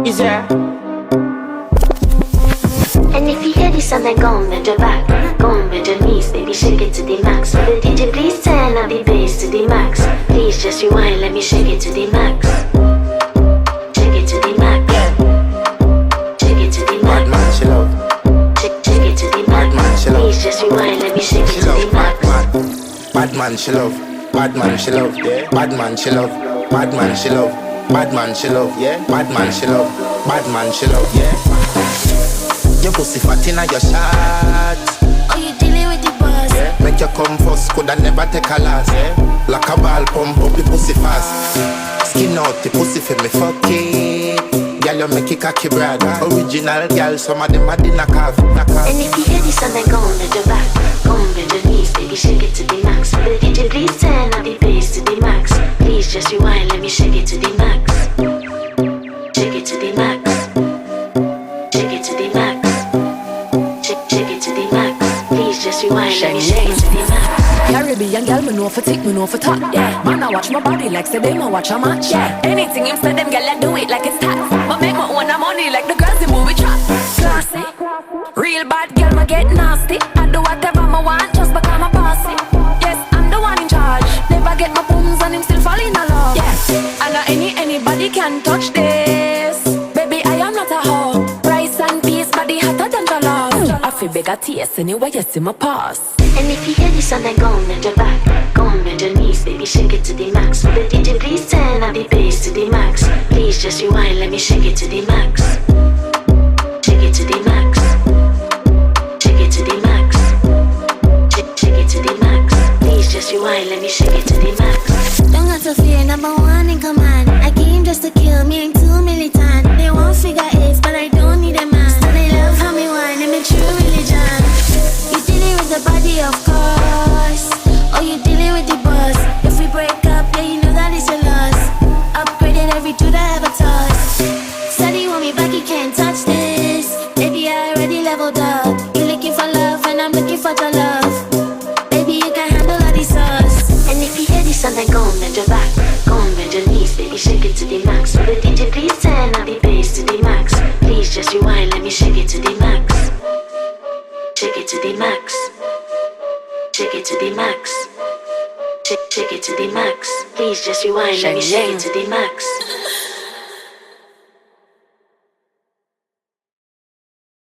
Is there? And if you hear this song, then go on with your back, go on with your knees, baby, shake it to the max. Will the DJ please turn up the bass to the max? Please just rewind, let me shake it to the max. Shake it to the max. Shake it to the max. Bad man, she love. Shake it to the max. Bad man, she love. Please just rewind, let me shake She it to love. the max. Bad man, she love. Bad man, she love. Yeah. Bad man, she love. Bad man, she love. Bad man, she love. Yeah. Bad man, she love. Bad man, she love. Yeah. Your pussy fat inna your shot. Oh, you dealing with the boss? Yeah. Make you come first, coulda never take a last. Yeah. Like a ball pump up the pussy fast. Skin out the pussy for me fuck it. Girl, you make it cocky brad. Original girl, some of them a dinner calf. And if you hear this song, then go on with your back, go on with your knees, baby, shake it to the max. Will the DJ please turn up the bass to the max? Please just rewind, let me shake it to the max. Shake it to the max. Shake it to the max. Shake it to the max. Please just rewind, let me shake it to the max. Caribbean girl, me know for tick, me know for top. Yeah, man, I watch my body like say them, I watch a match. Yeah, anything him say them, girl, I do it like it's tax. But make my own money like the girls in movie trap. Classy, real bad girl, me get nasty. I do whatever I want just because I'm bossy. Yes, I'm the one in charge. Never get my booms and him still fall in love. Yes, I know anybody can touch this. Baby, I am not a hoe. Rice and peas, body hotter than jollof. I feel bigger taste anyway, you see my pass. And if you hear this song, then go on with your back, go on with your knees, baby, shake it to the max. Will the DJ please turn up the bass to the max? Please just rewind, let me shake it to the max. Shake it to the max. Shake it to the max. Shake it to the max. Please just rewind, let me shake it to the max. Don't got to fear, number one in command. I came just to kill me, ain't too militant. They won't figure eight, but I don't need a man. So they love how me whine, I'm a true religion. You dealing with the body, of course. Oh, you dealing with the boss. If we break up, yeah, you know that it's a loss. Upgraded every dude I ever touched. Said he want me back, he can't touch this. Baby, I already leveled up. You looking for love, and I'm looking for the love. Baby, you can handle all the sauce. And if you hear this song, then go on with your back, go on with your knees, baby, shake it to the max. Will the DJ please turn up the bass to the max? Please just rewind, let me shake it to the max. Shake it to the max. Shake it to the max. Shake it to the max. Please just rewind, let me shake it to the max.